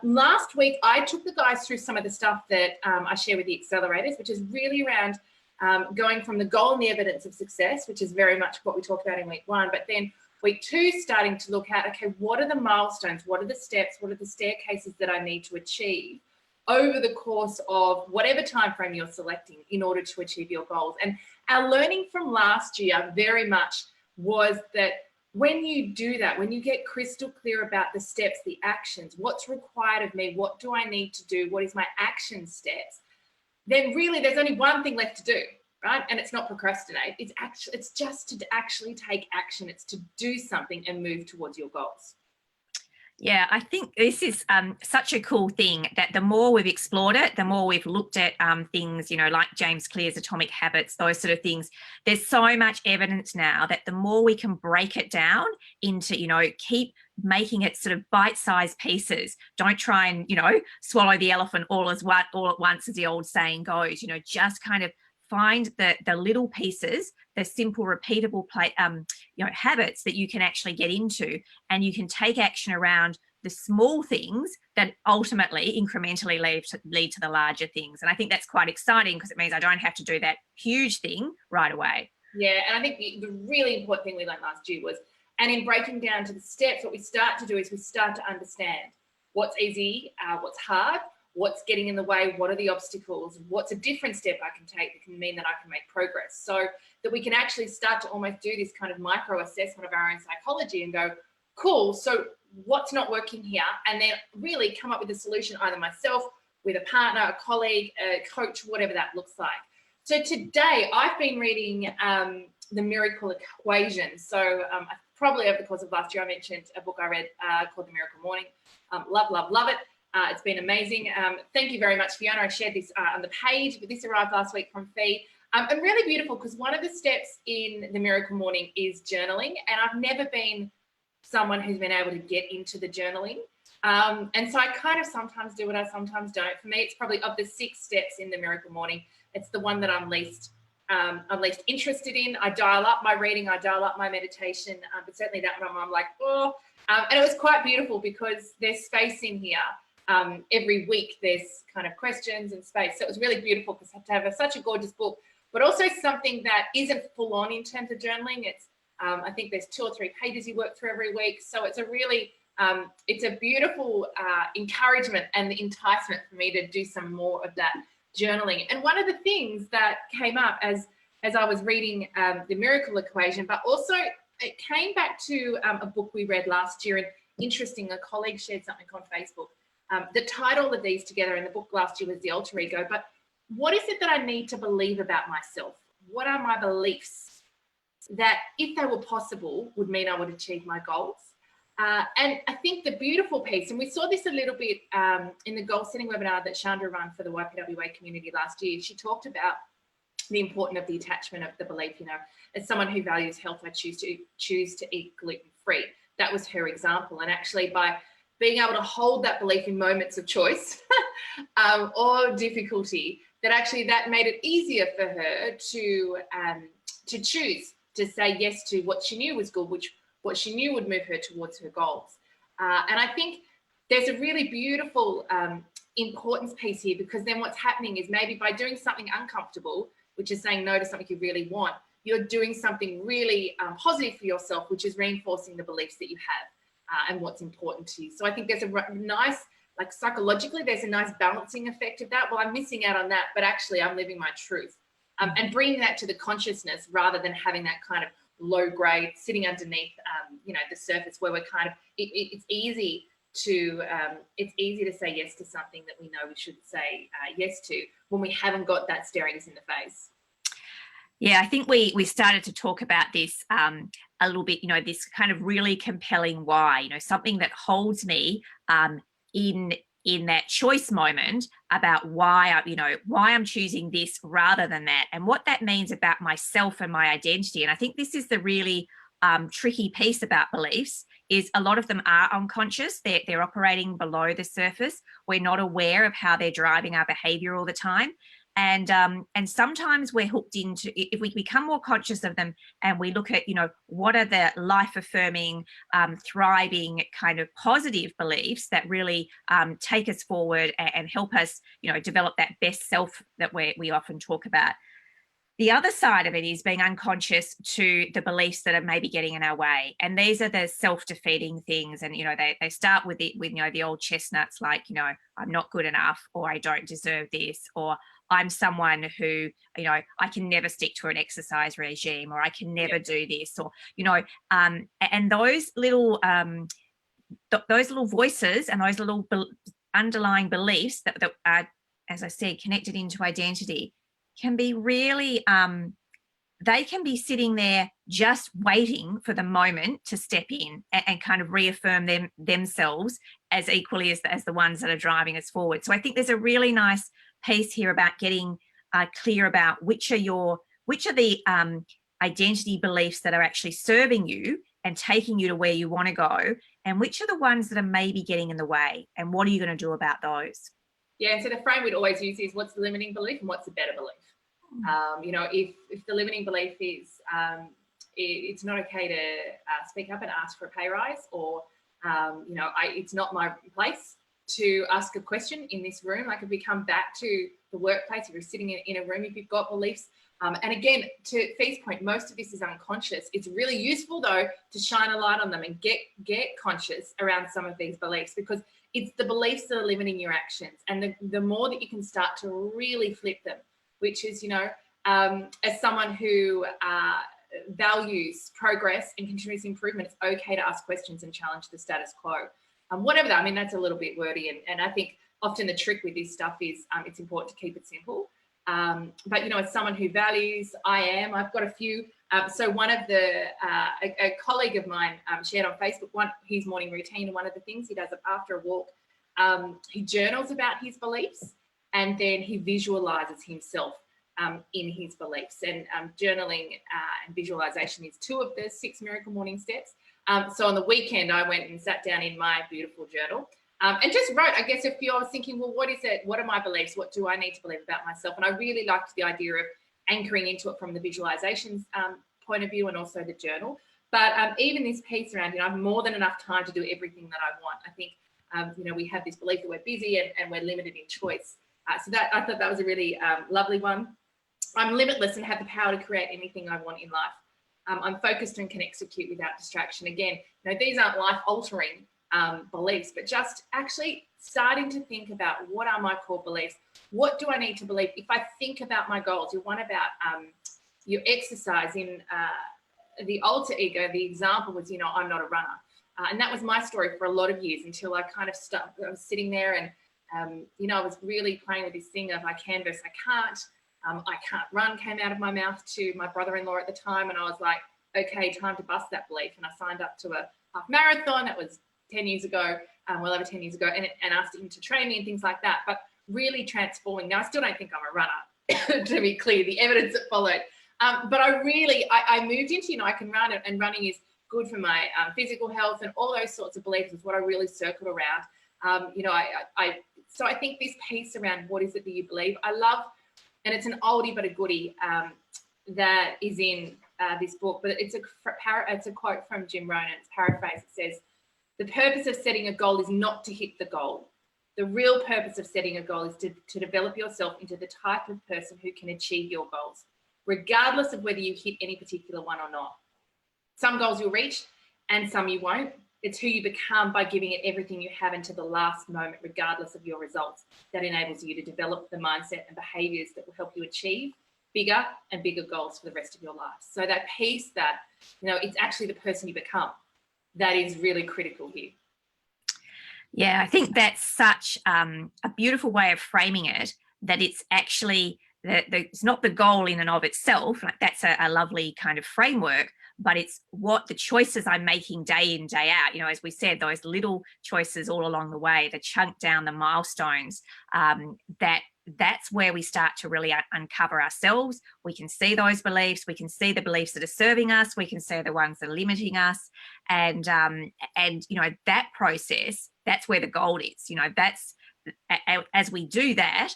Last week, I took the guys through some of the stuff that I share with the accelerators, which is really around going from the goal and the evidence of success, which is very much what we talked about in week 1, but then week 2, starting to look at, okay, what are the milestones? What are the steps? What are the staircases that I need to achieve over the course of whatever time frame you're selecting in order to achieve your goals? And our learning from last year very much was that when you do that, when you get crystal clear about the steps, the actions, what's required of me, what do I need to do, what is my action steps, then really there's only one thing left to do, right? And it's not procrastinate. It's just to actually take action. It's to do something and move towards your goals. Yeah, I think this is such a cool thing that the more we've explored it, the more we've looked at things, you know, like James Clear's Atomic Habits, those sort of things. There's so much evidence now that the more we can break it down into, you know, keep making it sort of bite-sized pieces. Don't try and, you know, swallow the elephant all at once, as the old saying goes. You know, just kind of find the little pieces, the simple, repeatable habits that you can actually get into, and you can take action around the small things that ultimately incrementally lead to the larger things. And I think that's quite exciting because it means I don't have to do that huge thing right away. Yeah, and I think the really important thing we learned last year was, and in breaking down to the steps, what we start to do is we start to understand what's easy, what's hard, what's getting in the way, what are the obstacles, what's a different step I can take that can mean that I can make progress, so that we can actually start to almost do this kind of micro assessment of our own psychology and go, cool, so what's not working here? And then really come up with a solution, either myself, with a partner, a colleague, a coach, whatever that looks like. So today I've been reading The Miracle Equation. So probably over the course of last year, I mentioned a book I read called The Miracle Morning. Love, love, love it. It's been amazing. Thank you very much, Fiona. I shared this on the page, but this arrived last week from Fee. And really beautiful, because one of the steps in The Miracle Morning is journaling. And I've never been someone who's been able to get into the journaling. And so I kind of sometimes do it, I sometimes don't. For me, it's probably of the 6 steps in The Miracle Morning, it's the one that I'm least interested in. I dial up my reading, I dial up my meditation, but certainly that one I'm like, oh. And it was quite beautiful because there's space in here. Every week there's kind of questions and space. So it was really beautiful because I have to have such a gorgeous book, but also something that isn't full on in terms of journaling. It's, I think there's 2 or 3 pages you work through every week. So it's a really, it's a beautiful encouragement and the enticement for me to do some more of that journaling. And one of the things that came up as I was reading The Miracle Equation, but also it came back to a book we read last year, and interesting, a colleague shared something on Facebook that tied all of these together, and the book last year was The Alter Ego. But what is it that I need to believe about myself? What are my beliefs that, if they were possible, would mean I would achieve my goals? And I think the beautiful piece, and we saw this a little bit in the goal setting webinar that Chandra ran for the YPWA community last year, she talked about the importance of the attachment of the belief, you know, as someone who values health, I choose to eat gluten-free. That was her example. And actually by being able to hold that belief in moments of choice or difficulty, that actually that made it easier for her to choose to say yes to what she knew was good, what she knew would move her towards her goals. And I think there's a really beautiful importance piece here, because then what's happening is maybe by doing something uncomfortable, which is saying no to something you really want, you're doing something really positive for yourself, which is reinforcing the beliefs that you have and what's important to you. So I think there's a nice, like psychologically, there's a nice balancing effect of that. Well, I'm missing out on that, but actually I'm living my truth. And bringing that to the consciousness rather than having that kind of low grade sitting underneath, you know, the surface, where we're kind of, it's easy to say yes to something that we know we should say yes to when we haven't got that staring us in the face. Yeah, I think we started to talk about this a little bit, you know, this kind of really compelling why, you know, something that holds me in that choice moment about why I'm choosing this rather than that, and what that means about myself and my identity. And I think this is the really tricky piece about beliefs, is a lot of them are unconscious. They're operating below the surface. We're not aware of how they're driving our behavior all the time. And sometimes we're hooked into, if we become more conscious of them and we look at, you know, what are the life affirming, thriving kind of positive beliefs that really take us forward and help us, you know, develop that best self that we often talk about. The other side of it is being unconscious to the beliefs that are maybe getting in our way. And these are the self-defeating things. And, you know, they start with you know, the old chestnuts, like, you know, I'm not good enough, or I don't deserve this, or I'm someone who, you know, I can never stick to an exercise regime, or I can never do this, or, you know, and those little voices and those little underlying beliefs that are, as I said, connected into identity, can be really, they can be sitting there just waiting for the moment to step in and kind of reaffirm themselves as equally as the ones that are driving us forward. So I think there's a really nice piece here about getting clear about which are the identity beliefs that are actually serving you and taking you to where you want to go, and which are the ones that are maybe getting in the way, and what are you going to do about those? Yeah, so the frame we'd always use is what's the limiting belief and what's the better belief. You know, if the limiting belief is it's not okay to speak up and ask for a pay rise, or you know, it's not my place to ask a question in this room. Like, if we come back to the workplace, if you're sitting in a room, if you've got beliefs, and again, to Fee's point, most of this is unconscious. It's really useful though to shine a light on them and get conscious around some of these beliefs, because it's the beliefs that are limiting your actions. And the more that you can start to really flip them, which is, you know, as someone who values progress and continuous improvement, it's okay to ask questions and challenge the status quo. Whatever that, I mean, that's a little bit wordy. And I think often the trick with this stuff is it's important to keep it simple. But, you know, as someone who values, I've got a few. So one of a colleague of mine shared on Facebook his morning routine, and one of the things he does after a walk, he journals about his beliefs, and then he visualizes himself in his beliefs. And journaling and visualization is 2 of the 6 miracle morning steps. So on the weekend, I went and sat down in my beautiful journal and just wrote. I guess if I was thinking, well, what is it? What are my beliefs? What do I need to believe about myself? And I really liked the idea of anchoring into it from the visualizations point of view, and also the journal. But even this piece around, you know, I have more than enough time to do everything that I want. I think, you know, we have this belief that we're busy and we're limited in choice. So that, I thought that was a really lovely one. I'm limitless and have the power to create anything I want in life. I'm focused and can execute without distraction. Again, you know, these aren't life-altering beliefs, but just actually starting to think about, what are my core beliefs? What do I need to believe? If I think about my goals, your one about your exercise in the alter ego, the example was, you know, I'm not a runner. And that was my story for a lot of years, until I kind of I was sitting there and, you know, I was really playing with this thing of I can versus I can't run came out of my mouth to my brother-in-law at the time. And I was like, okay, time to bust that belief. And I signed up to a half marathon. That was 10 years ago, well over 10 years ago, and asked him to train me and things like that. But really transforming. Now, I still don't think I'm a runner, to be clear, the evidence that followed. But I moved into, you know, I can run, and running is good for my physical health, and all those sorts of beliefs is what I really circled around. You know, so I think this piece around what is it that you believe, I love. And it's an oldie but a goodie that is in this book, but it's a quote from Jim Rohn. It's paraphrased. It says, "The purpose of setting a goal is not to hit the goal. The real purpose of setting a goal is to develop yourself into the type of person who can achieve your goals, regardless of whether you hit any particular one or not. Some goals you'll reach and some you won't. It's who you become by giving it everything you have into the last moment, regardless of your results, that enables you to develop the mindset and behaviors that will help you achieve bigger and bigger goals for the rest of your life." So that piece that, you know, it's actually the person you become, that is really critical here. Yeah, I think that's such a beautiful way of framing it, that it's actually, it's not the goal in and of itself. Like, that's a lovely kind of framework, but it's what the choices I'm making day in, day out. You know, as we said, those little choices all along the way, the chunk down, the milestones, that's where we start to really uncover ourselves. We can see those beliefs. We can see the beliefs that are serving us. We can see the ones that are limiting us. And you know, that process, that's where the gold is. You know, that's, as we do that,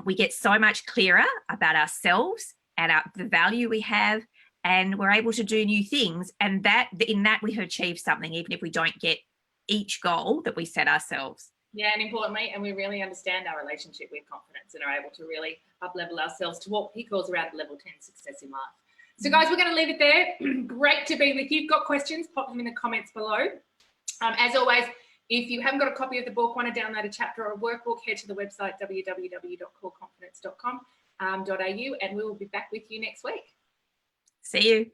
we get so much clearer about ourselves and the value we have, and we're able to do new things. And that in that we have achieved something, even if we don't get each goal that we set ourselves. Yeah, and importantly, and we really understand our relationship with confidence and are able to really up-level ourselves to what he calls around level 10 success in life. So guys, we're going to leave it there. Great to be with you. Got questions, pop them in the comments below. As always, if you haven't got a copy of the book, want to download a chapter or a workbook, head to the website www.coreconfidence.com.au, and we will be back with you next week. See you.